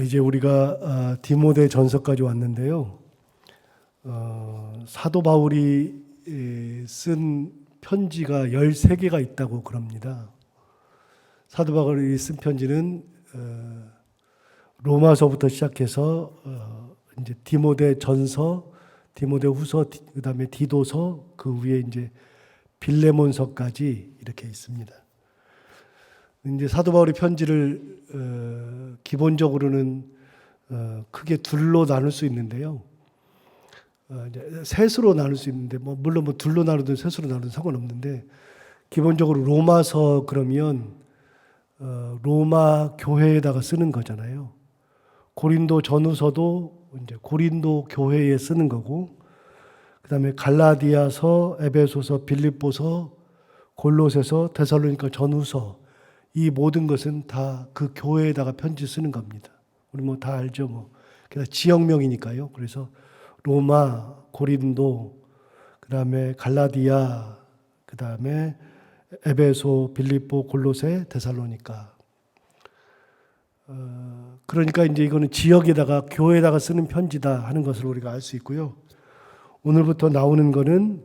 이제 우리가 디모데 전서까지 왔는데요. 사도 바울이 쓴 편지가 13개가 있다고 그럽니다. 사도 바울이 쓴 편지는 로마서부터 시작해서 이제 디모데 전서, 디모데 후서, 그다음에 디도서, 그 위에 이제 빌레몬서까지 이렇게 있습니다. 이제 사도 바울의 편지를 기본적으로는 크게 둘로 나눌 수 있는데요. 셋으로 나눌 수 있는데, 물론 둘로 나누든 셋으로 나누든 상관없는데, 기본적으로 로마서 그러면 로마 교회에다가 쓰는 거잖아요. 고린도 전후서도 이제 고린도 교회에 쓰는 거고, 그다음에 갈라디아서, 에베소서, 빌립보서, 골로새서, 데살로니가 전후서, 이 모든 것은 다 그 교회에다가 편지 쓰는 겁니다. 우리 다 알죠, 그래서 지역명이니까요. 그래서 로마, 고린도, 그다음에 갈라디아, 그다음에 에베소, 빌립보, 골로새, 데살로니가. 그러니까 이제 이거는 지역에다가 교회에다가 쓰는 편지다 하는 것을 우리가 알 수 있고요. 오늘부터 나오는 거는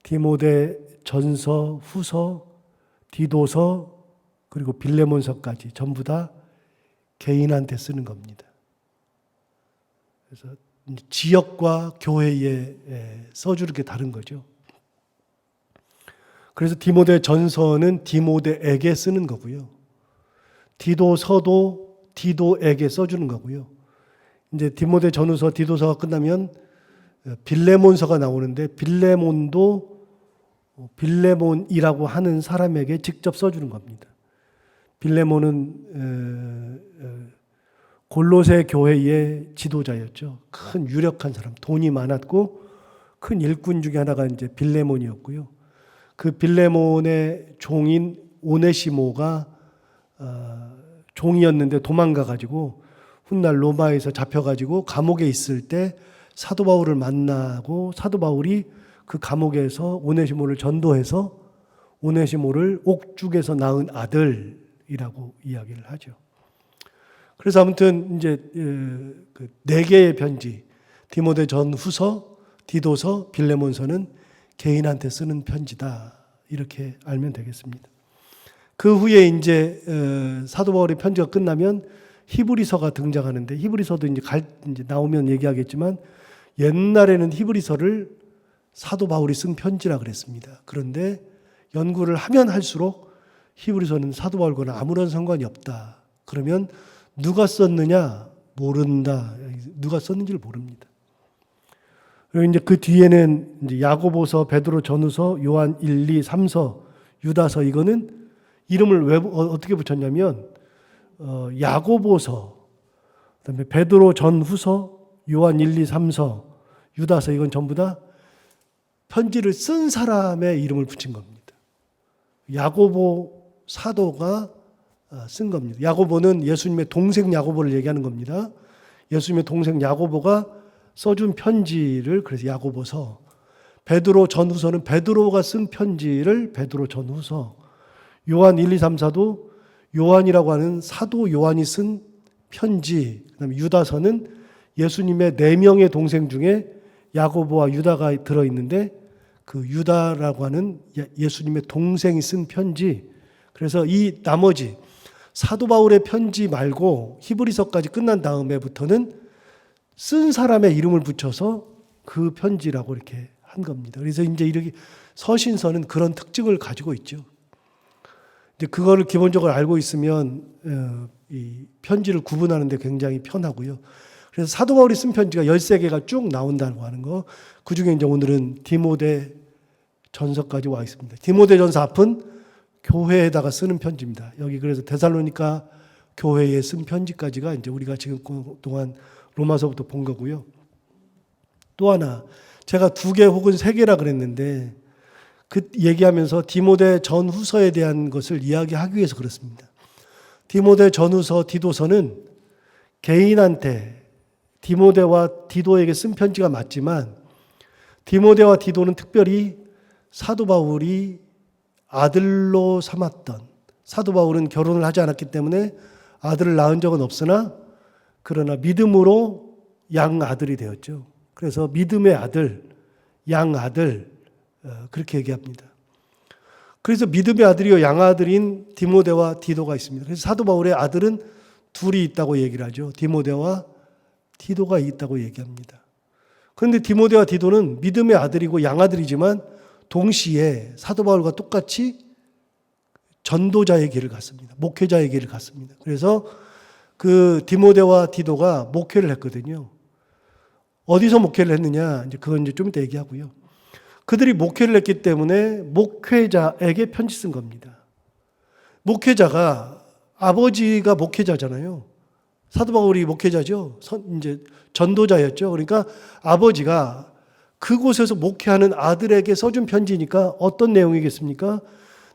디모데 전서, 후서, 디도서, 그리고 빌레몬서까지 전부 다 개인한테 쓰는 겁니다. 그래서 지역과 교회에 써주는 게 다른 거죠. 그래서 디모데 전서는 디모데에게 쓰는 거고요. 디도서도 디도에게 써주는 거고요. 이제 디모데 전후서, 디도서가 끝나면 빌레몬서가 나오는데, 빌레몬도 빌레몬이라고 하는 사람에게 직접 써주는 겁니다. 빌레몬은 골로새 교회의 지도자였죠. 큰 유력한 사람, 돈이 많았고 큰 일꾼 중에 하나가 이제 빌레몬이었고요. 그 빌레몬의 종인 오네시모가 종이었는데 도망가 가지고 훗날 로마에서 잡혀 가지고 감옥에 있을 때 사도 바울을 만나고, 사도 바울이 그 감옥에서 오네시모를 전도해서 오네시모를 옥중에서 낳은 아들이라고 이야기를 하죠. 그래서 아무튼 이제 그 4개의 편지, 디모데 전후서, 디도서, 빌레몬서는 개인한테 쓰는 편지다, 이렇게 알면 되겠습니다. 그 후에 이제 사도 바울의 편지가 끝나면 히브리서가 등장하는데, 히브리서도 이제 나오면 얘기하겠지만, 옛날에는 히브리서를 사도 바울이 쓴 편지라 그랬습니다. 그런데 연구를 하면 할수록 히브리서는 사도 바울과는 아무런 상관이 없다. 그러면 누가 썼느냐? 모른다. 누가 썼는지를 모릅니다. 그리고 이제 그 뒤에는 이제 야고보서, 베드로 전후서, 요한 1, 2, 3서, 유다서, 이거는 이름을 왜 어떻게 붙였냐면 야고보서, 그다음에 베드로 전후서, 요한 1, 2, 3서, 유다서, 이건 전부 다 편지를 쓴 사람의 이름을 붙인 겁니다. 야고보 사도가 쓴 겁니다. 야고보는 예수님의 동생 야고보를 얘기하는 겁니다. 예수님의 동생 야고보가 써준 편지를 그래서 야고보서, 베드로 전후서는 베드로가 쓴 편지를 베드로 전후서, 요한 1, 2, 3, 4도 요한이라고 하는 사도 요한이 쓴 편지, 그다음에 유다서는 예수님의 4명의 동생 중에 야고보와 유다가 들어있는데, 그 유다라고 하는 예수님의 동생이 쓴 편지. 그래서 이 나머지 사도 바울의 편지 말고 히브리서까지 끝난 다음에부터는 쓴 사람의 이름을 붙여서 그 편지라고 이렇게 한 겁니다. 그래서 이제 이렇게 서신서는 그런 특징을 가지고 있죠. 이제 그거를 기본적으로 알고 있으면 이 편지를 구분하는 데 굉장히 편하고요. 그래서 사도 바울이 쓴 편지가 13개가 쭉 나온다고 하는 거, 그 중에 이제 오늘은 디모데 전서까지 와 있습니다. 디모데 전서 앞은 교회에다가 쓰는 편지입니다. 여기 그래서 데살로니가 교회에 쓴 편지까지가 이제 우리가 지금 그동안 로마서부터 본 거고요. 또 하나, 제가 2개 혹은 3개라 그랬는데, 그 얘기하면서 디모데 전후서에 대한 것을 이야기하기 위해서 그렇습니다. 디모데 전후서, 디도서는 개인한테 디모데와 디도에게 쓴 편지가 맞지만, 디모데와 디도는 특별히 사도 바울이 아들로 삼았던, 사도 바울은 결혼을 하지 않았기 때문에 아들을 낳은 적은 없으나 그러나 믿음으로 양아들이 되었죠. 그래서 믿음의 아들, 양아들 그렇게 얘기합니다. 그래서 믿음의 아들이요 양아들인 디모데와 디도가 있습니다. 그래서 사도 바울의 아들은 둘이 있다고 얘기를 하죠. 디모데와 디도가 있다고 얘기합니다. 그런데 디모데와 디도는 믿음의 아들이고 양아들이지만 동시에 사도 바울과 똑같이 전도자의 길을 갔습니다. 목회자의 길을 갔습니다. 그래서 그 디모데와 디도가 목회를 했거든요. 어디서 목회를 했느냐? 이제 그건 이제 좀 이따 얘기하고요. 그들이 목회를 했기 때문에 목회자에게 편지 쓴 겁니다. 목회자가 아버지가 목회자잖아요. 사도 바울이 목회자죠. 이제 전도자였죠. 그러니까 아버지가 그곳에서 목회하는 아들에게 써준 편지니까 어떤 내용이겠습니까?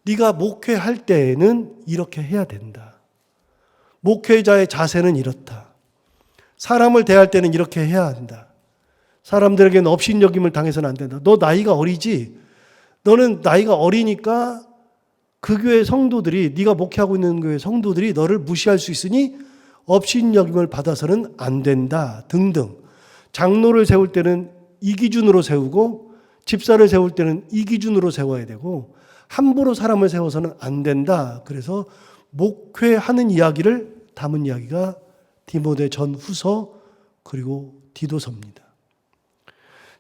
네가 목회할 때에는 이렇게 해야 된다. 목회자의 자세는 이렇다. 사람을 대할 때는 이렇게 해야 한다. 사람들에게는 업신여김을 당해서는 안 된다. 너 나이가 어리지? 너는 나이가 어리니까 그 교회 성도들이 네가 목회하고 있는 교회 성도들이 너를 무시할 수 있으니 업신여김을 받아서는 안 된다 등등. 장로를 세울 때는 이 기준으로 세우고 집사를 세울 때는 이 기준으로 세워야 되고 함부로 사람을 세워서는 안 된다. 그래서 목회하는 이야기를 담은 이야기가 디모데 전후서 그리고 디도서입니다.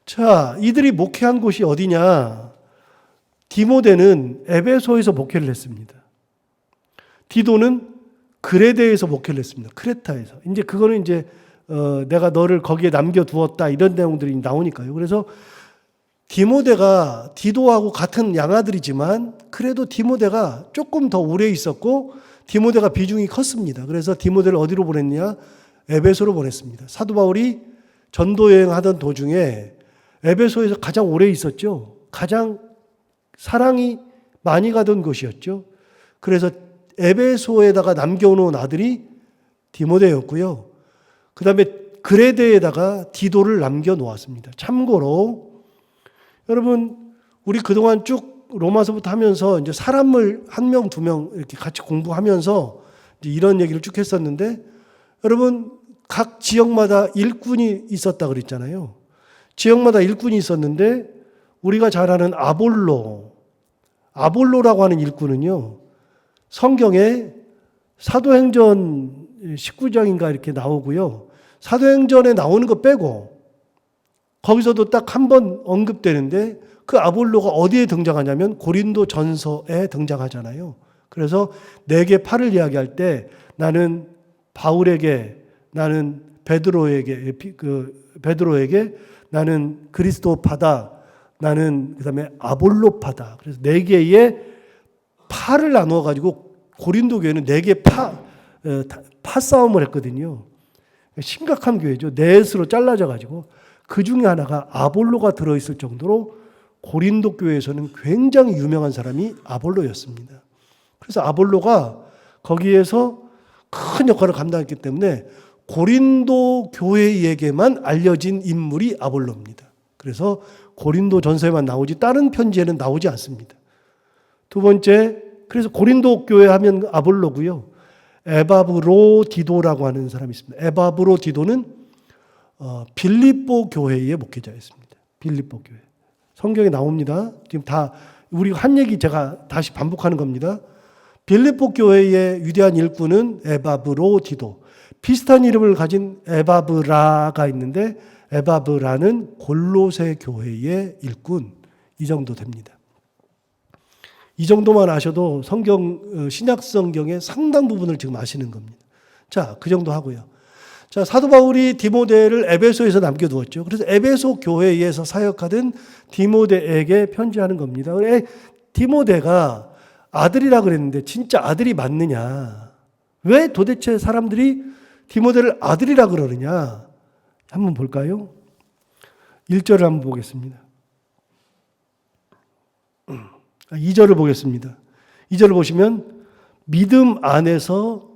자, 이들이 목회한 곳이 어디냐? 디모데는 에베소에서 목회를 했습니다. 디도는 그레데에서 목회를 했습니다. 크레타에서. 이제 그거는 이제 내가 너를 거기에 남겨두었다 이런 내용들이 나오니까요. 그래서 디모데가 디도하고 같은 양아들이지만 그래도 디모데가 조금 더 오래 있었고 디모데가 비중이 컸습니다. 그래서 디모데를 어디로 보냈냐? 에베소로 보냈습니다. 사도 바울이 전도 여행하던 도중에 에베소에서 가장 오래 있었죠. 가장 사랑이 많이 가던 곳이었죠. 그래서 에베소에다가 남겨놓은 아들이 디모데였고요. 그 다음에 그레데에다가 디도를 남겨놓았습니다. 참고로 여러분 우리 그동안 쭉 로마서부터 하면서 이제 사람을 한 명, 두 명 이렇게 같이 공부하면서 이제 이런 얘기를 쭉 했었는데 여러분 각 지역마다 일꾼이 있었다 그랬잖아요. 지역마다 일꾼이 있었는데 우리가 잘 아는 아볼로라고 하는 일꾼은요. 성경에 사도행전 19장인가 이렇게 나오고요. 사도행전에 나오는 거 빼고 거기서도 딱 한 번 언급되는데 그 아볼로가 어디에 등장하냐면 고린도 전서에 등장하잖아요. 그래서 내게 팔을 이야기할 때 나는 바울에게, 나는 베드로에게, 나는 그리스도파다, 나는 그다음에 아볼로파다. 그래서 네 개의 파를 나누어 가지고 고린도 교회는 네 개 파 싸움을 했거든요. 심각한 교회죠. 넷으로 잘라져 가지고 그 중에 하나가 아볼로가 들어있을 정도로 고린도 교회에서는 굉장히 유명한 사람이 아볼로였습니다. 그래서 아볼로가 거기에서 큰 역할을 감당했기 때문에 고린도 교회에게만 알려진 인물이 아볼로입니다. 그래서 고린도 전서에만 나오지 다른 편지에는 나오지 않습니다. 두 번째, 그래서 고린도 교회 하면 아볼로고요. 에바브로디도라고 하는 사람이 있습니다. 에바브로디도는 빌립보 교회의 목회자였습니다. 빌립보 교회. 성경에 나옵니다. 지금 다 우리 한 얘기 제가 다시 반복하는 겁니다. 빌립보 교회의 위대한 일꾼은 에바브로디도. 비슷한 이름을 가진 에바브라가 있는데 에바브라는 골로새 교회의 일꾼. 이 정도 됩니다. 이 정도만 아셔도 신약 성경의 상당 부분을 지금 아시는 겁니다. 자, 그 정도 하고요. 자, 사도 바울이 디모데를 에베소에서 남겨두었죠. 그래서 에베소 교회에서 사역하던 디모데에게 편지하는 겁니다. 디모데가 아들이라 그랬는데 진짜 아들이 맞느냐? 왜 도대체 사람들이 디모데를 아들이라 그러느냐? 한번 볼까요? 1절을 한번 보겠습니다. 2절을 보겠습니다. 2절을 보시면 믿음 안에서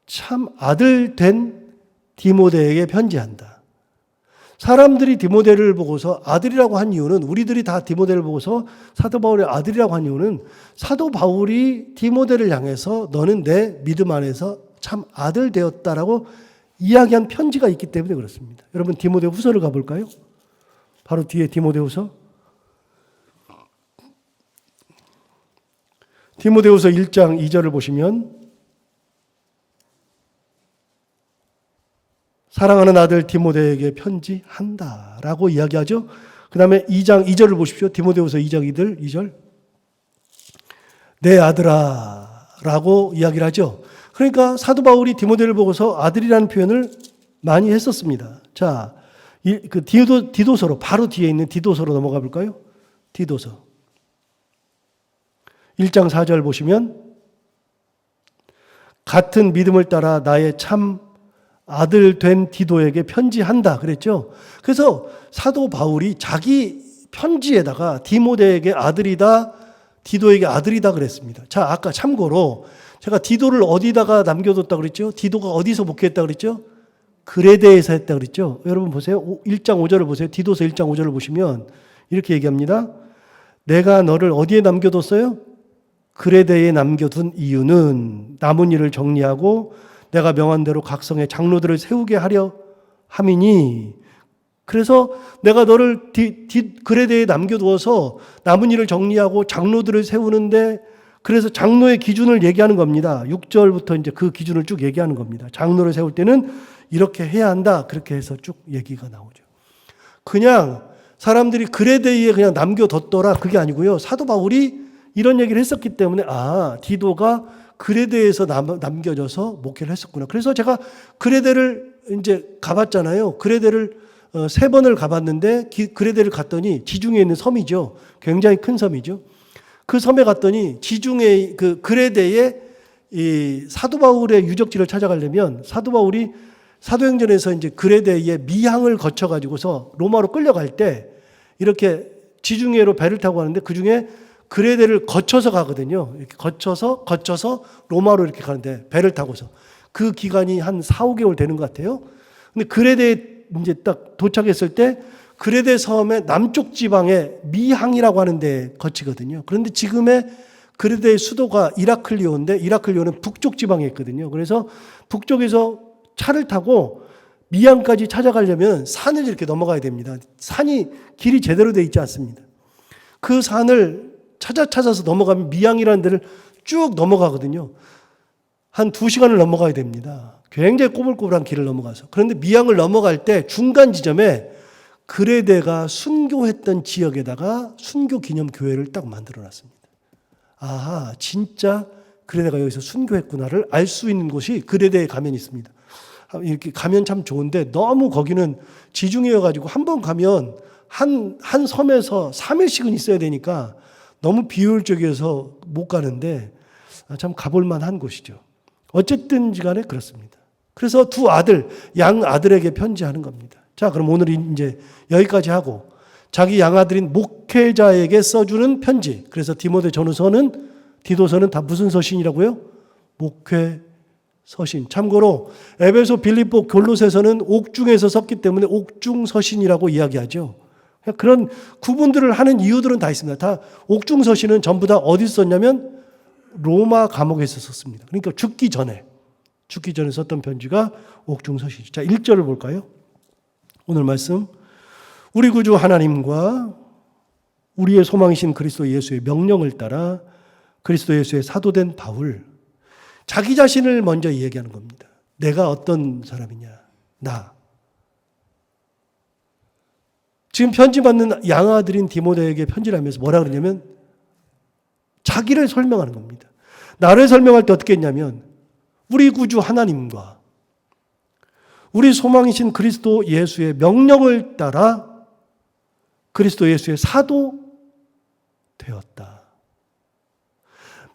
참 아들 된 디모데에게 편지한다. 사람들이 디모데를 보고서 아들이라고 한 이유는 우리들이 다 디모데를 보고서 사도 바울의 아들이라고 한 이유는 사도 바울이 디모데를 향해서 너는 내 믿음 안에서 참 아들 되었다라고 이야기한 편지가 있기 때문에 그렇습니다. 여러분 디모데후서를 가볼까요? 바로 뒤에 디모데후서 1장 2절을 보시면 사랑하는 아들 디모데에게 편지한다라고 이야기하죠. 그 다음에 2장 2절을 보십시오. 디모데후서 2장 2절 내 아들아 라고 이야기를 하죠. 그러니까 사도 바울이 디모데를 보고서 아들이라는 표현을 많이 했었습니다. 자, 그 디도서로 바로 뒤에 있는 디도서로 넘어가 볼까요? 디도서 1장 4절 보시면 같은 믿음을 따라 나의 참 아들 된 디도에게 편지한다 그랬죠. 그래서 사도 바울이 자기 편지에다가 디모데에게 아들이다, 디도에게 아들이다 그랬습니다. 자, 아까 참고로 제가 디도를 어디다가 남겨뒀다 그랬죠? 디도가 어디서 목회했다 그랬죠? 그레데에서 했다 그랬죠? 여러분 보세요. 1장 5절을 보세요. 디도서 1장 5절을 보시면 이렇게 얘기합니다. 내가 너를 어디에 남겨뒀어요? 그레데에 남겨둔 이유는 남은 일을 정리하고 내가 명한 대로 각 성의 장로들을 세우게 하려 함이니, 그래서 내가 너를 그레데에 남겨두어서 남은 일을 정리하고 장로들을 세우는데, 그래서 장로의 기준을 얘기하는 겁니다. 6절부터 이제 그 기준을 쭉 얘기하는 겁니다. 장로를 세울 때는 이렇게 해야 한다. 그렇게 해서 쭉 얘기가 나오죠. 그냥 사람들이 그레데에 그냥 남겨뒀더라 그게 아니고요. 사도 바울이 이런 얘기를 했었기 때문에 디도가 그레데에서 남겨져서 목회를 했었구나. 그래서 제가 그레데를 이제 가봤잖아요. 그레데를 3번을 가봤는데 그레데를 갔더니 지중해에 있는 섬이죠. 굉장히 큰 섬이죠. 그 섬에 갔더니 지중해 그 그레데에 이 사도 바울의 유적지를 찾아가려면 사도 바울이 사도행전에서 이제 그레데에 미항을 거쳐 가지고서 로마로 끌려갈 때 이렇게 지중해로 배를 타고 가는데 그 중에 그레데를 거쳐서 가거든요. 이렇게 거쳐서 로마로 이렇게 가는데 배를 타고서 그 기간이 한 4, 5개월 되는 것 같아요. 근데 그레데에 이제 딱 도착했을 때 그레데 섬의 남쪽 지방에 미항이라고 하는 데 거치거든요. 그런데 지금의 그레데의 수도가 이라클리오인데 이라클리오는 북쪽 지방에 있거든요. 그래서 북쪽에서 차를 타고 미항까지 찾아가려면 산을 이렇게 넘어가야 됩니다. 산이 길이 제대로 되어 있지 않습니다. 그 산을 찾아서 넘어가면 미항이라는 데를 쭉 넘어가거든요. 한 2시간을 넘어가야 됩니다. 굉장히 꼬불꼬불한 길을 넘어가서. 그런데 미항을 넘어갈 때 중간 지점에 그레데가 순교했던 지역에다가 순교 기념 교회를 딱 만들어 놨습니다. 아하, 진짜 그레데가 여기서 순교했구나를 알 수 있는 곳이 그레데에 가면 있습니다. 이렇게 가면 참 좋은데 너무 거기는 지중해여가지고 한 번 가면 한 섬에서 3일씩은 있어야 되니까 너무 비효율적이어서 못 가는데 참 가볼 만한 곳이죠. 어쨌든 간에 그렇습니다. 그래서 양 아들에게 편지하는 겁니다. 자, 그럼 오늘 이제 여기까지 하고 자기 양아들인 목회자에게 써주는 편지. 그래서 디도서는 다 무슨 서신이라고요? 목회 서신. 참고로 에베소, 빌립보, 골로새서는 옥중에서 썼기 때문에 옥중 서신이라고 이야기하죠. 그런 구분들을 하는 이유들은 다 있습니다. 다 옥중 서신은 전부 다 어디서 썼냐면 로마 감옥에서 썼습니다. 그러니까 죽기 전에 썼던 편지가 옥중 서신이죠. 자, 1절을 볼까요? 오늘 말씀. 우리 구주 하나님과 우리의 소망이신 그리스도 예수의 명령을 따라 그리스도 예수의 사도된 바울. 자기 자신을 먼저 얘기하는 겁니다. 내가 어떤 사람이냐? 나. 지금 편지 받는 양아들인 디모데에게 편지를 하면서 뭐라 그러냐면 자기를 설명하는 겁니다. 나를 설명할 때 어떻게 했냐면 우리 구주 하나님과 우리 소망이신 그리스도 예수의 명령을 따라 그리스도 예수의 사도 되었다.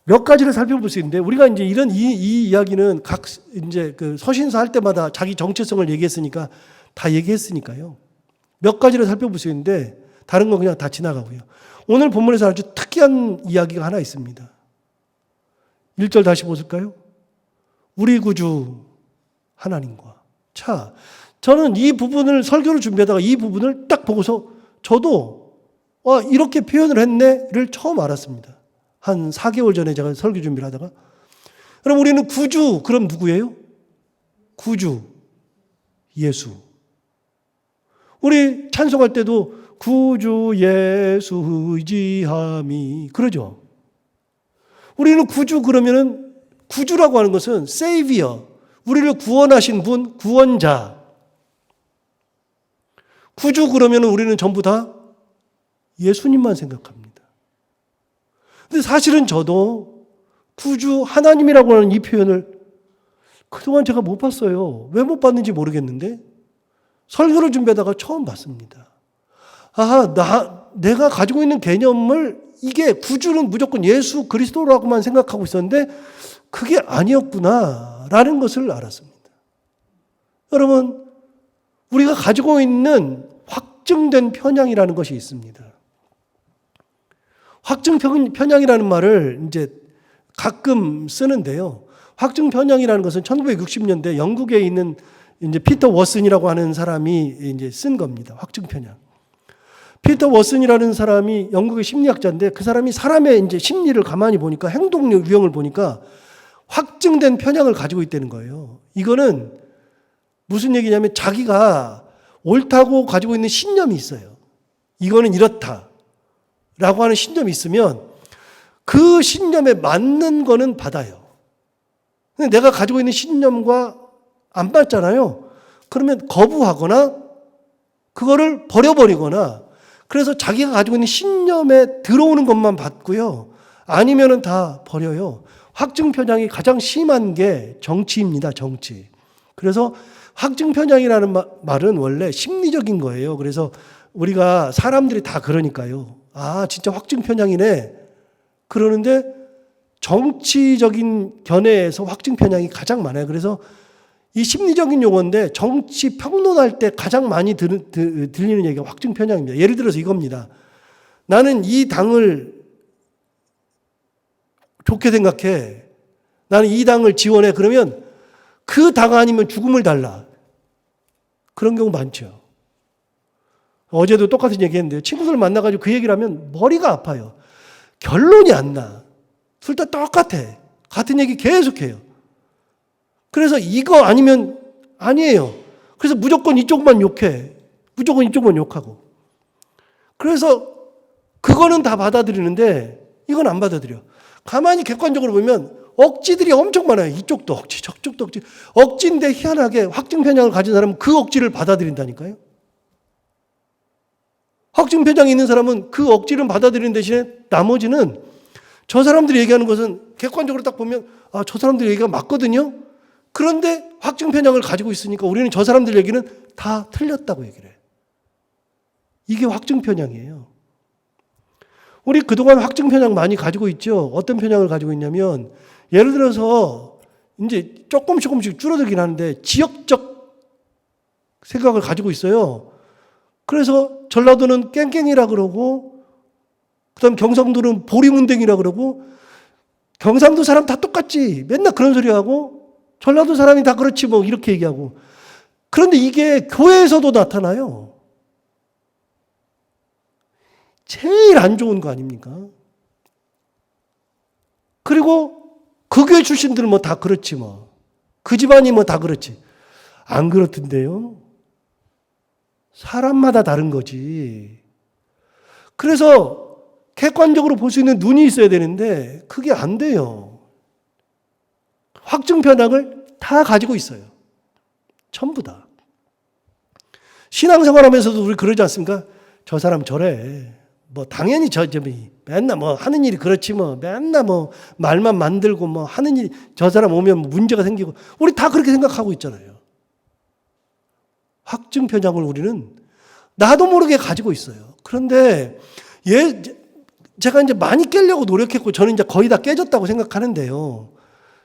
몇 가지를 살펴볼 수 있는데 우리가 이제 이 이야기는 각 이제 그 서신서 할 때마다 자기 정체성을 얘기했으니까 다 얘기했으니까요. 몇 가지를 살펴볼 수 있는데 다른 건 그냥 다 지나가고요. 오늘 본문에서 아주 특이한 이야기가 하나 있습니다. 1절 다시 보실까요? 우리 구주 하나님과. 자, 저는 이 부분을 설교를 준비하다가 이 부분을 딱 보고서 저도 이렇게 표현을 했네를 처음 알았습니다. 한 4개월 전에 제가 설교 준비를 하다가. 그럼 우리는 구주, 그럼 누구예요? 구주. 예수. 우리 찬송할 때도 구주 예수 의지함이 그러죠. 우리는 구주 그러면은 구주라고 하는 것은 세이비어, 우리를 구원하신 분, 구원자. 구주 그러면은 우리는 전부 다 예수님만 생각합니다. 근데 사실은 저도 구주 하나님이라고 하는 이 표현을 그동안 제가 못 봤어요. 왜 못 봤는지 모르겠는데 설교를 준비하다가 처음 봤습니다. 내가 가지고 있는 개념을 이게 구주는 무조건 예수 그리스도라고만 생각하고 있었는데 그게 아니었구나라는 것을 알았습니다. 여러분, 우리가 가지고 있는 확증된 편향이라는 것이 있습니다. 확증 편향이라는 말을 이제 가끔 쓰는데요. 확증 편향이라는 것은 1960년대 영국에 있는 이제 피터 워슨이라고 하는 사람이 이제 쓴 겁니다. 확증 편향. 피터 워슨이라는 사람이 영국의 심리학자인데 그 사람이 사람의 이제 심리를 가만히 보니까 행동 유형을 보니까 확증된 편향을 가지고 있다는 거예요. 이거는 무슨 얘기냐면 자기가 옳다고 가지고 있는 신념이 있어요. 이거는 이렇다 라고 하는 신념이 있으면 그 신념에 맞는 거는 받아요. 근데 내가 가지고 있는 신념과 안 맞잖아요. 그러면 거부하거나 그거를 버려버리거나 그래서 자기가 가지고 있는 신념에 들어오는 것만 받고요. 아니면은 다 버려요. 확증 편향이 가장 심한 게 정치입니다. 정치. 그래서 확증 편향이라는 말은 원래 심리적인 거예요. 그래서 우리가 사람들이 다 그러니까요. 진짜 확증 편향이네. 그러는데 정치적인 견해에서 확증 편향이 가장 많아요. 그래서 이 심리적인 용어인데 정치 평론할 때 가장 많이 들리는 얘기가 확증 편향입니다. 예를 들어서 이겁니다. 나는 이 당을 좋게 생각해. 나는 이 당을 지원해. 그러면 그 당 아니면 죽음을 달라. 그런 경우 많죠. 어제도 똑같은 얘기 했는데요. 친구들 만나가지고 그 얘기를 하면 머리가 아파요. 결론이 안 나. 둘 다 똑같아. 같은 얘기 계속해요. 그래서 이거 아니면 아니에요. 그래서 무조건 이쪽만 욕해. 무조건 이쪽만 욕하고. 그래서 그거는 다 받아들이는데 이건 안 받아들여. 가만히 객관적으로 보면 억지들이 엄청 많아요. 이쪽도 억지, 저쪽도 억지. 억지인데 희한하게 확증 편향을 가진 사람은 그 억지를 받아들인다니까요. 확증 편향이 있는 사람은 그 억지를 받아들이는 대신에 나머지는 저 사람들이 얘기하는 것은 객관적으로 딱 보면 저 사람들 얘기가 맞거든요. 그런데 확증 편향을 가지고 있으니까 우리는 저 사람들 얘기는 다 틀렸다고 얘기를 해요. 이게 확증 편향이에요. 우리 그동안 확증 편향 많이 가지고 있죠. 어떤 편향을 가지고 있냐면 예를 들어서 이제 조금씩 줄어들긴 하는데 지역적 생각을 가지고 있어요. 그래서 전라도는 깽깽이라 그러고 그다음 경상도는 보리문댕이라 그러고 경상도 사람 다 똑같지. 맨날 그런 소리 하고 전라도 사람이 다 그렇지 뭐 이렇게 얘기하고. 그런데 이게 교회에서도 나타나요. 제일 안 좋은 거 아닙니까? 그리고 그 교회 출신들은 뭐 다 그렇지 뭐. 그 집안이 뭐 다 그렇지. 안 그렇던데요. 사람마다 다른 거지. 그래서 객관적으로 볼 수 있는 눈이 있어야 되는데 그게 안 돼요. 확증 편향을 다 가지고 있어요. 전부 다. 신앙생활 하면서도 우리 그러지 않습니까? 저 사람 저래. 뭐 당연히 맨날 뭐 하는 일이 그렇지 뭐 맨날 뭐 말만 만들고 뭐 하는 일이 저 사람 오면 문제가 생기고 우리 다 그렇게 생각하고 있잖아요. 확증 편향을 우리는 나도 모르게 가지고 있어요. 그런데 제가 이제 많이 깨려고 노력했고 저는 이제 거의 다 깨졌다고 생각하는데요.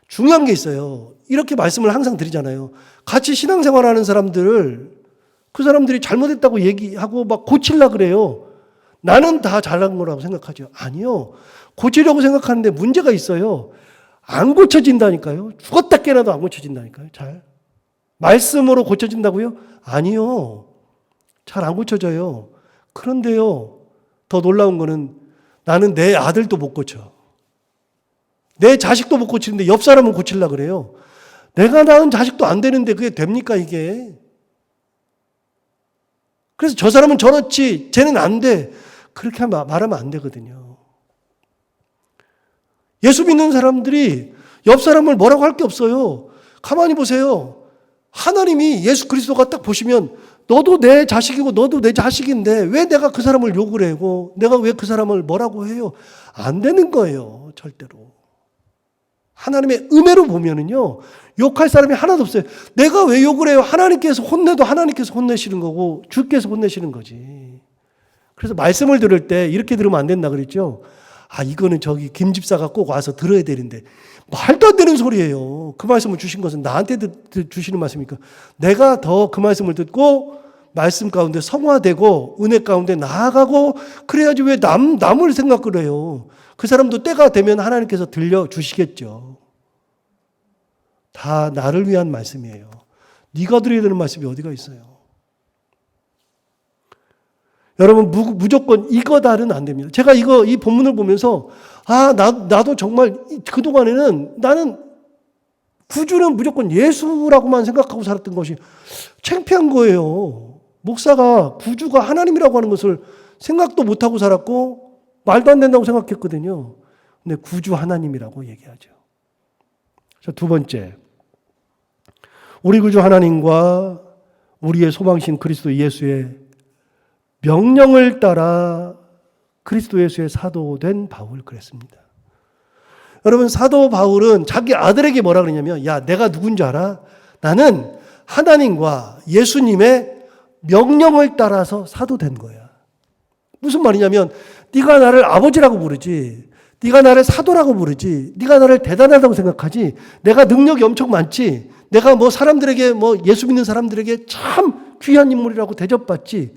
중요한 게 있어요. 이렇게 말씀을 항상 드리잖아요. 같이 신앙생활하는 사람들을 그 사람들이 잘못했다고 얘기하고 막 고치려고 그래요. 나는 다 잘난 거라고 생각하죠. 아니요. 고치려고 생각하는데 문제가 있어요. 안 고쳐진다니까요. 죽었다 깨나도 안 고쳐진다니까요. 잘. 말씀으로 고쳐진다고요? 아니요. 잘 안 고쳐져요. 그런데요. 더 놀라운 거는 나는 내 아들도 못 고쳐. 내 자식도 못 고치는데 옆 사람은 고치려고 그래요. 내가 낳은 자식도 안 되는데 그게 됩니까 이게? 그래서 저 사람은 저렇지, 쟤는 안 돼. 그렇게 말하면 안 되거든요. 예수 믿는 사람들이 옆 사람을 뭐라고 할 게 없어요. 가만히 보세요. 하나님이 예수 그리스도가 딱 보시면 너도 내 자식이고 너도 내 자식인데 왜 내가 그 사람을 욕을 해고 내가 왜 그 사람을 뭐라고 해요? 안 되는 거예요. 절대로. 하나님의 은혜로 보면은요, 욕할 사람이 하나도 없어요. 내가 왜 욕을 해요? 하나님께서 혼내도 하나님께서 혼내시는 거고 주께서 혼내시는 거지. 그래서 말씀을 들을 때 이렇게 들으면 안 된다 그랬죠. 아, 이거는 저기 김 집사가 꼭 와서 들어야 되는데 말도 안 되는 소리예요. 그 말씀을 주신 것은 나한테 주시는 말씀이니까 내가 더 그 말씀을 듣고 말씀 가운데 성화되고 은혜 가운데 나아가고 그래야지 왜 남을 생각을 해요. 그 사람도 때가 되면 하나님께서 들려주시겠죠. 다 나를 위한 말씀이에요. 네가 드려야 되는 말씀이 어디가 있어요. 여러분 무조건 이거다는 안 됩니다. 제가 이 본문을 보면서 나도 정말 그동안에는 나는 구주는 무조건 예수라고만 생각하고 살았던 것이 창피한 거예요. 목사가 구주가 하나님이라고 하는 것을 생각도 못하고 살았고 말도 안 된다고 생각했거든요. 근데 구주 하나님이라고 얘기하죠. 자, 두 번째, 우리 구주 하나님과 우리의 소망신 그리스도 예수의 명령을 따라 그리스도 예수의 사도된 바울 그랬습니다. 여러분, 사도 바울은 자기 아들에게 뭐라 그러냐면, 야, 내가 누군지 알아? 나는 하나님과 예수님의 명령을 따라서 사도된 거야. 무슨 말이냐면 네가 나를 아버지라고 부르지, 네가 나를 사도라고 부르지, 네가 나를 대단하다고 생각하지, 내가 능력이 엄청 많지, 내가 사람들에게 예수 믿는 사람들에게 참 귀한 인물이라고 대접받지.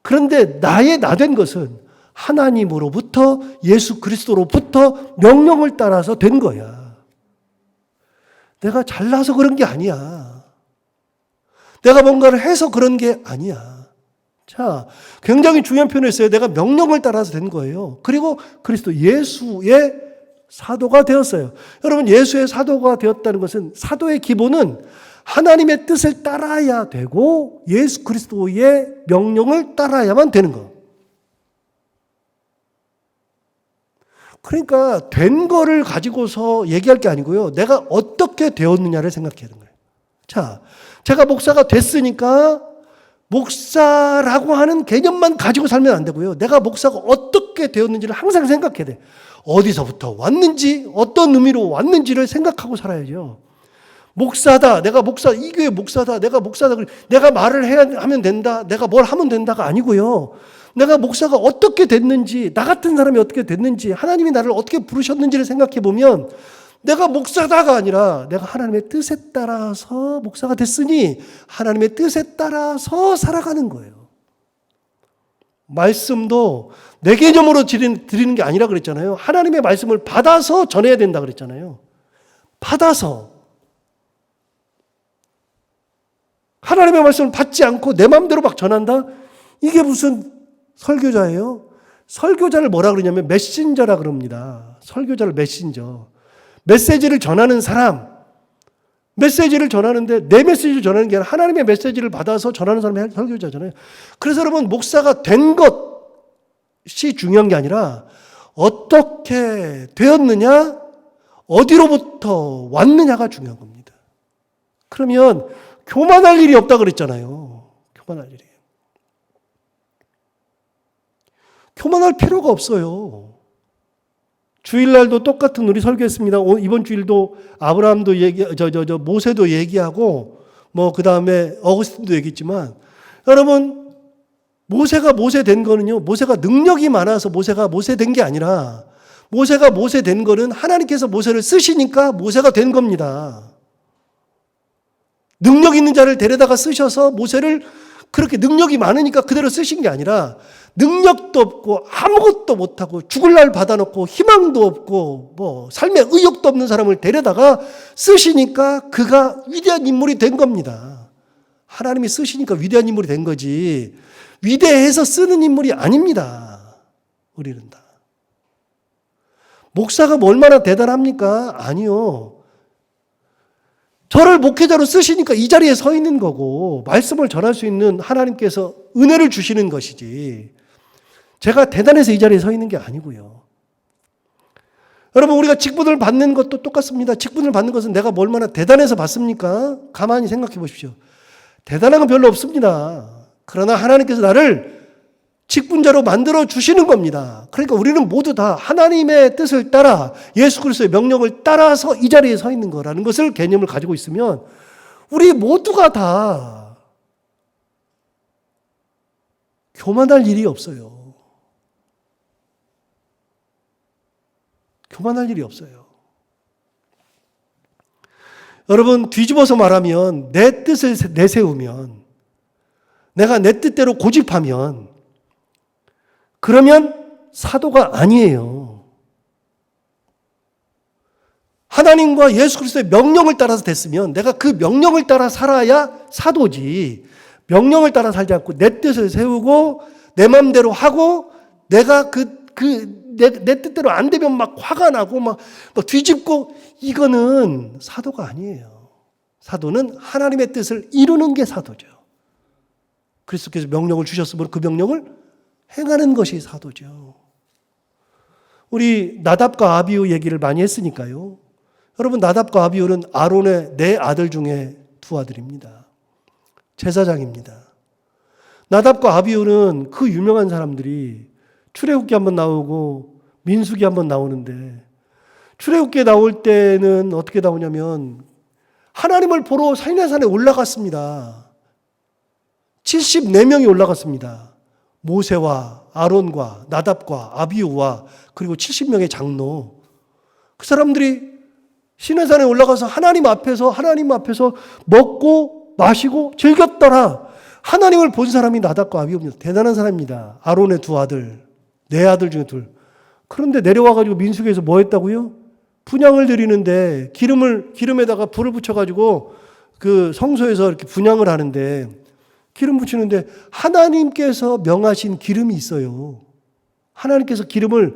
그런데 나의 나된 것은 하나님으로부터 예수 그리스도로부터 명령을 따라서 된 거야. 내가 잘나서 그런 게 아니야. 내가 뭔가를 해서 그런 게 아니야. 자, 굉장히 중요한 표현을 써요. 내가 명령을 따라서 된 거예요. 그리고 그리스도 예수의 사도가 되었어요. 여러분, 예수의 사도가 되었다는 것은 사도의 기본은 하나님의 뜻을 따라야 되고 예수 그리스도의 명령을 따라야만 되는 거. 그러니까 된 거를 가지고서 얘기할 게 아니고요. 내가 어떻게 되었느냐를 생각해야 되는 거예요. 자, 제가 목사가 됐으니까 목사라고 하는 개념만 가지고 살면 안 되고요. 내가 목사가 어떻게 되었는지를 항상 생각해야 돼. 어디서부터 왔는지, 어떤 의미로 왔는지를 생각하고 살아야죠. 목사다, 내가 목사, 이 교회 목사다, 내가 목사다, 내가 말을 하면 된다, 내가 뭘 하면 된다가 아니고요. 내가 목사가 어떻게 됐는지, 나 같은 사람이 어떻게 됐는지, 하나님이 나를 어떻게 부르셨는지를 생각해 보면 내가 목사다가 아니라 내가 하나님의 뜻에 따라서 목사가 됐으니 하나님의 뜻에 따라서 살아가는 거예요. 말씀도 내 개념으로 드리는 게 아니라 그랬잖아요. 하나님의 말씀을 받아서 전해야 된다 그랬잖아요. 받아서. 하나님의 말씀을 받지 않고 내 마음대로 막 전한다? 이게 무슨 설교자예요? 설교자를 뭐라 그러냐면 메신저라 그럽니다. 설교자를 메신저. 메시지를 전하는 사람. 메시지를 전하는데 내 메시지를 전하는 게 아니라 하나님의 메시지를 받아서 전하는 사람이 설교자잖아요. 그래서 여러분, 목사가 된 것이 중요한 게 아니라 어떻게 되었느냐, 어디로부터 왔느냐가 중요한 겁니다. 그러면 교만할 일이 없다 그랬잖아요. 교만할 일이. 교만할 필요가 없어요. 주일날도 똑같은 우리 설교했습니다. 이번 주일도 아브라함도 모세도 얘기하고 그 다음에 어거스틴도 얘기했지만, 여러분, 모세가 모세 된 거는요, 모세가 능력이 많아서 모세가 모세 된 게 아니라 모세가 모세 된 거는 하나님께서 모세를 쓰시니까 모세가 된 겁니다. 능력 있는 자를 데려다가 쓰셔서 모세를 그렇게 능력이 많으니까 그대로 쓰신 게 아니라 능력도 없고 아무것도 못하고 죽을 날 받아놓고 희망도 없고 삶에 의욕도 없는 사람을 데려다가 쓰시니까 그가 위대한 인물이 된 겁니다. 하나님이 쓰시니까 위대한 인물이 된 거지 위대해서 쓰는 인물이 아닙니다. 우리는 다. 목사가 얼마나 대단합니까? 아니요. 저를 목회자로 쓰시니까 이 자리에 서 있는 거고 말씀을 전할 수 있는 하나님께서 은혜를 주시는 것이지 제가 대단해서 이 자리에 서 있는 게 아니고요. 여러분 우리가 직분을 받는 것도 똑같습니다. 직분을 받는 것은 내가 얼마나 대단해서 받습니까? 가만히 생각해 보십시오. 대단한 건 별로 없습니다. 그러나 하나님께서 나를 직분자로 만들어 주시는 겁니다. 그러니까 우리는 모두 다 하나님의 뜻을 따라 예수 그리스도의 명령을 따라서 이 자리에 서 있는 거라는 것을 개념을 가지고 있으면 우리 모두가 다 교만할 일이 없어요. 교만할 일이 없어요. 여러분 뒤집어서 말하면 내 뜻을 내세우면 내가 내 뜻대로 고집하면 그러면 사도가 아니에요. 하나님과 예수 그리스도의 명령을 따라서 됐으면 내가 그 명령을 따라 살아야 사도지. 명령을 따라 살지 않고 내 뜻을 세우고 내 마음대로 하고 내가 내 뜻대로 안 되면 막 화가 나고 막 뒤집고 이거는 사도가 아니에요. 사도는 하나님의 뜻을 이루는 게 사도죠. 그리스도께서 명령을 주셨으면 그 명령을 행하는 것이 사도죠. 우리 나답과 아비후 얘기를 많이 했으니까요. 여러분 나답과 아비후는 아론의 네 아들 중에 두 아들입니다. 제사장입니다. 나답과 아비후는 그 유명한 사람들이 출애굽기 한번 나오고 민수기 한번 나오는데 출애굽기에 나올 때는 어떻게 나오냐면 하나님을 보러 사이나산에 올라갔습니다. 74명이 올라갔습니다. 모세와 아론과 나답과 아비후와 그리고 70명의 장로. 그 사람들이 시내산에 올라가서 하나님 앞에서 먹고 마시고 즐겼더라. 하나님을 본 사람이 나답과 아비후입니다. 대단한 사람입니다. 아론의 두 아들, 네 아들 중에 둘. 그런데 내려와가지고 민수기에서 뭐 했다고요? 분향을 드리는데 기름에다가 불을 붙여가지고 그 성소에서 이렇게 분향을 하는데 기름 붙이는데 하나님께서 명하신 기름이 있어요. 하나님께서 기름을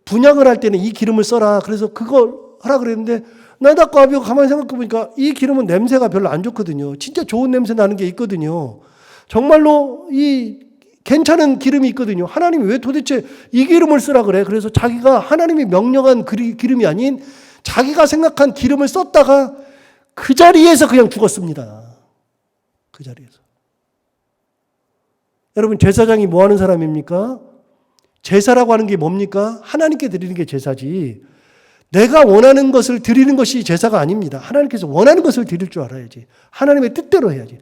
분향을 할 때는 이 기름을 써라. 그래서 그걸 하라 그랬는데 나답과 아비후가 가만히 생각해 보니까 이 기름은 냄새가 별로 안 좋거든요. 진짜 좋은 냄새 나는 게 있거든요. 정말로 이 괜찮은 기름이 있거든요. 하나님이 왜 도대체 이 기름을 쓰라 그래? 그래서 자기가 하나님이 명령한 기름이 아닌 자기가 생각한 기름을 썼다가 그 자리에서 그냥 죽었습니다. 그 자리에서. 여러분 제사장이 뭐 하는 사람입니까? 제사라고 하는 게 뭡니까? 하나님께 드리는 게 제사지. 내가 원하는 것을 드리는 것이 제사가 아닙니다. 하나님께서 원하는 것을 드릴 줄 알아야지. 하나님의 뜻대로 해야지.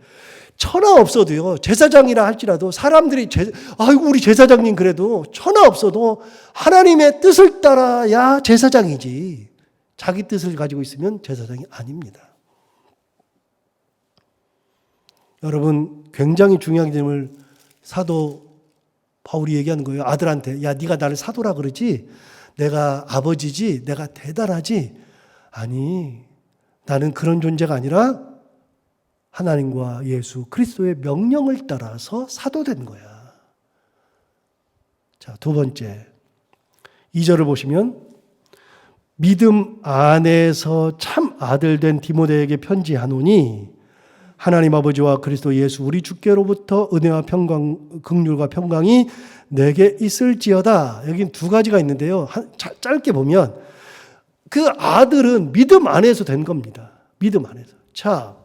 천하 없어도요. 제사장이라 할지라도 사람들이 아이고 우리 제사장님 그래도 천하 없어도 하나님의 뜻을 따라야 제사장이지. 자기 뜻을 가지고 있으면 제사장이 아닙니다. 여러분 굉장히 중요한 점을 사도 바울이 얘기하는 거예요. 아들한테 야 네가 나를 사도라 그러지? 내가 아버지지? 내가 대단하지? 아니 나는 그런 존재가 아니라 하나님과 예수 그리스도의 명령을 따라서 사도된 거야. 자, 두 번째 2절을 보시면 믿음 안에서 참 아들 된 디모데에게 편지하노니 하나님 아버지와 그리스도 예수 우리 주께로부터 은혜와 평강, 긍휼과 평강이 내게 있을지어다. 여긴 두 가지가 있는데요. 짧게 보면 그 아들은 믿음 안에서 된 겁니다. 믿음 안에서. 자,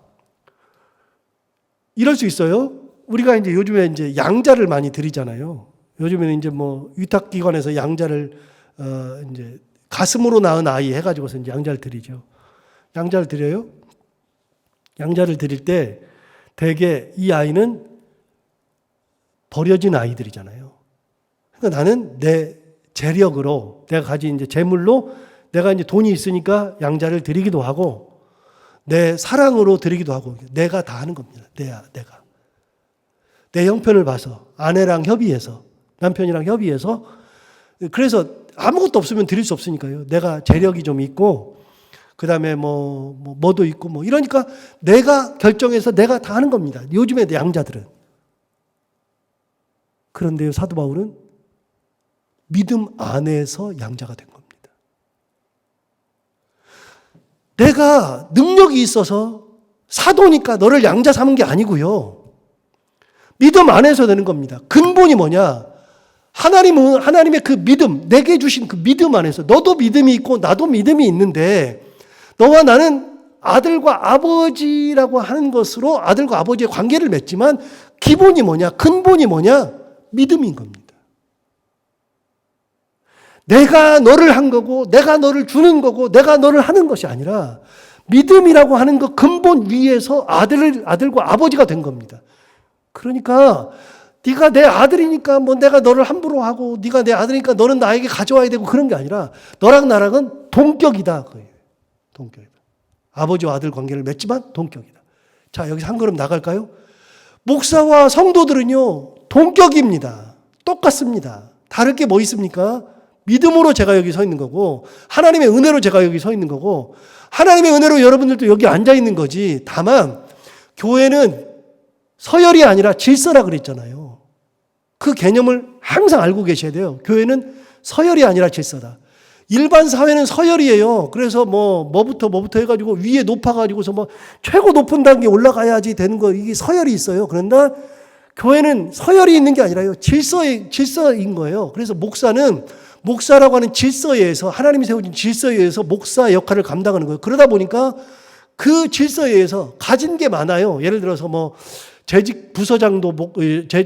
이럴 수 있어요. 우리가 이제 요즘에 이제 양자를 많이 드리잖아요. 요즘에는 이제 뭐 위탁기관에서 양자를 이제 가슴으로 낳은 아이 해가지고서 이제 양자를 드리죠. 양자를 드려요. 양자를 드릴 때 대개 이 아이는 버려진 아이들이잖아요. 그러니까 나는 내 재력으로 내가 가진 이제 재물로 내가 이제 돈이 있으니까 양자를 드리기도 하고 내 사랑으로 드리기도 하고 내가 다 하는 겁니다. 내가. 내 형편을 봐서 아내랑 협의해서 남편이랑 협의해서 그래서 아무것도 없으면 드릴 수 없으니까요. 내가 재력이 좀 있고 그다음에 뭐도 있고 뭐 이러니까 내가 결정해서 내가 다 하는 겁니다. 요즘에 양자들은. 그런데요, 사도 바울은 믿음 안에서 양자가 된 겁니다. 내가 능력이 있어서 사도니까 너를 양자 삼은 게 아니고요. 믿음 안에서 되는 겁니다. 근본이 뭐냐? 하나님의 그 믿음, 내게 주신 그 믿음 안에서 너도 믿음이 있고 나도 믿음이 있는데 너와 나는 아들과 아버지라고 하는 것으로 아들과 아버지의 관계를 맺지만 기본이 뭐냐? 근본이 뭐냐? 믿음인 겁니다. 내가 너를 한 거고 내가 너를 주는 거고 내가 너를 하는 것이 아니라 믿음이라고 하는 그 근본 위에서 아들과 아버지가 된 겁니다. 그러니까 네가 내 아들이니까 뭐 내가 너를 함부로 하고 네가 내 아들이니까 너는 나에게 가져와야 되고 그런 게 아니라 너랑 나랑은 동격이다. 동격이다. 아버지와 아들 관계를 맺지만 동격이다. 자, 여기서 한 걸음 나갈까요? 목사와 성도들은요, 동격입니다. 똑같습니다. 다를 게 뭐 있습니까? 믿음으로 제가 여기 서 있는 거고 하나님의 은혜로 제가 여기 서 있는 거고 하나님의 은혜로 여러분들도 여기 앉아 있는 거지. 다만 교회는 서열이 아니라 질서라 그랬잖아요. 그 개념을 항상 알고 계셔야 돼요. 교회는 서열이 아니라 질서다. 일반 사회는 서열이에요. 그래서 뭐부터 해가지고 위에 높아가지고서 최고 높은 단계에 올라가야지 되는 거, 이게 서열이 있어요. 그런데 교회는 서열이 있는 게 아니라요. 질서인 거예요. 그래서 목사라고 하는 질서에 의해서, 하나님이 세워진 질서에 의해서 목사 역할을 감당하는 거예요. 그러다 보니까 그 질서에 의해서 가진 게 많아요. 예를 들어서 재직 부서장도,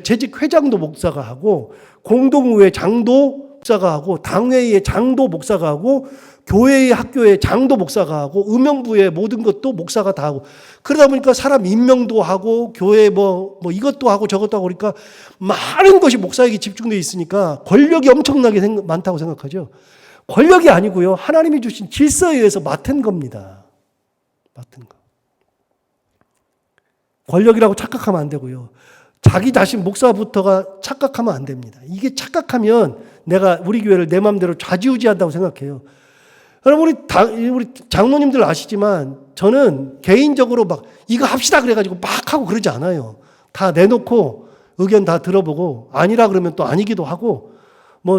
재직 회장도 목사가 하고, 공동의회 장도 목사가 하고, 당회의 장도 목사가 하고, 교회의 학교의 장도 목사가 하고, 음영부의 모든 것도 목사가 다 하고, 그러다 보니까 사람 임명도 하고, 교회 이것도 하고 저것도 하고, 그러니까 많은 것이 목사에게 집중되어 있으니까 권력이 엄청나게 많다고 생각하죠. 권력이 아니고요. 하나님이 주신 질서에 의해서 맡은 겁니다. 맡은 거. 권력이라고 착각하면 안 되고요. 자기 자신 목사부터가 착각하면 안 됩니다. 이게 착각하면 내가 우리 교회를 내 마음대로 좌지우지한다고 생각해요. 여러분 우리 장로님들 아시지만 저는 개인적으로 이거 합시다 그래가지고 막 하고 그러지 않아요. 다 내놓고 의견 다 들어보고 아니라 그러면 또 아니기도 하고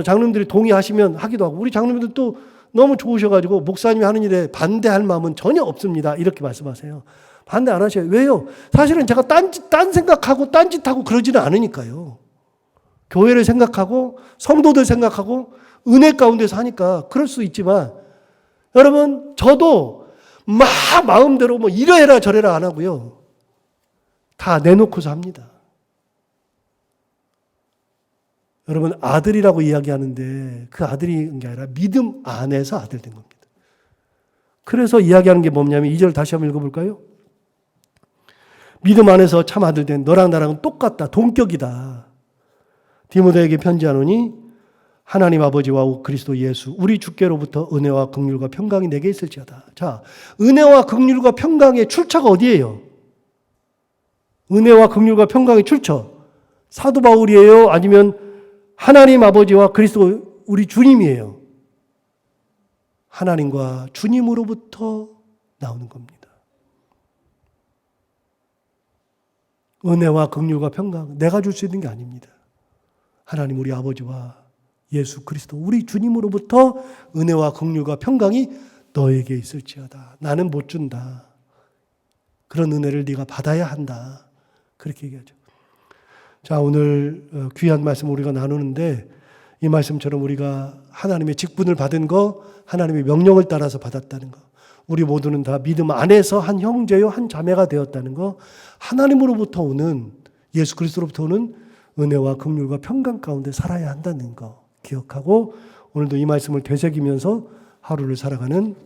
장로님들이 동의하시면 하기도 하고 우리 장로님들도 너무 좋으셔가지고 목사님이 하는 일에 반대할 마음은 전혀 없습니다. 이렇게 말씀하세요. 반대 안 하셔요. 왜요? 사실은 제가 딴 생각하고 딴짓하고 그러지는 않으니까요. 교회를 생각하고 성도들 생각하고 은혜 가운데서 하니까 그럴 수 있지만 여러분 저도 마음대로 이래라 저래라 안 하고요. 다 내놓고서 합니다. 여러분 아들이라고 이야기하는데 그 아들인 게 아니라 믿음 안에서 아들 된 겁니다. 그래서 이야기하는 게 뭐냐면 2절 다시 한번 읽어볼까요? 믿음 안에서 참 아들 된 너랑 나랑은 똑같다. 동격이다. 디모데에게 편지하노니 하나님 아버지와 그리스도 예수 우리 주께로부터 은혜와 긍휼과 평강이 내게 있을지어다. 자, 은혜와 긍휼과 평강의 출처가 어디예요? 은혜와 긍휼과 평강의 출처. 사도 바울이에요? 아니면 하나님 아버지와 그리스도 우리 주님이에요? 하나님과 주님으로부터 나오는 겁니다. 은혜와 긍휼과 평강 내가 줄 수 있는 게 아닙니다. 하나님 우리 아버지와 예수 그리스도 우리 주님으로부터 은혜와 긍휼과 평강이 너에게 있을지어다. 나는 못 준다. 그런 은혜를 네가 받아야 한다. 그렇게 얘기하죠. 자, 오늘 귀한 말씀 우리가 나누는데 이 말씀처럼 우리가 하나님의 직분을 받은 거, 하나님의 명령을 따라서 받았다는 거, 우리 모두는 다 믿음 안에서 한 형제요 한 자매가 되었다는 거, 하나님으로부터 오는 예수 그리스도로부터 오는 은혜와 긍휼과 평강 가운데 살아야 한다는 거 기억하고 오늘도 이 말씀을 되새기면서 하루를 살아가는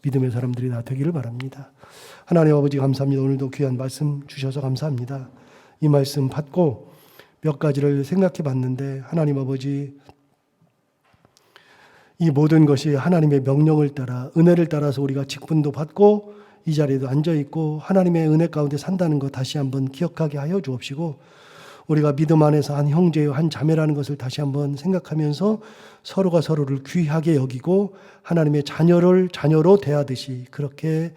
믿음의 사람들이 다 되기를 바랍니다. 하나님 아버지 감사합니다. 오늘도 귀한 말씀 주셔서 감사합니다. 이 말씀 받고 몇 가지를 생각해 봤는데 하나님 아버지 이 모든 것이 하나님의 명령을 따라 은혜를 따라서 우리가 직분도 받고 이 자리에도 앉아있고 하나님의 은혜 가운데 산다는 것 다시 한번 기억하게 하여 주옵시고 우리가 믿음 안에서 한 형제요 한 자매라는 것을 다시 한번 생각하면서 서로가 서로를 귀하게 여기고 하나님의 자녀로 대하듯이 그렇게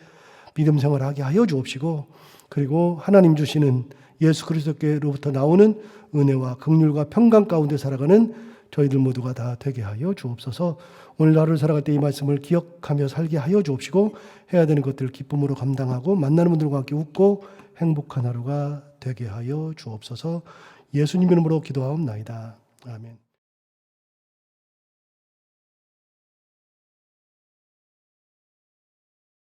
믿음 생활하게 하여 주옵시고 그리고 하나님 주시는 예수 그리스도께로부터 나오는 은혜와 긍휼과 평강 가운데 살아가는 저희들 모두가 다 되게 하여 주옵소서. 오늘 하루를 살아갈 때 이 말씀을 기억하며 살게 하여 주옵시고 해야 되는 것들을 기쁨으로 감당하고 만나는 분들과 함께 웃고 행복한 하루가 되게 하여 주옵소서. 예수님 이름으로 기도하옵나이다. 아멘.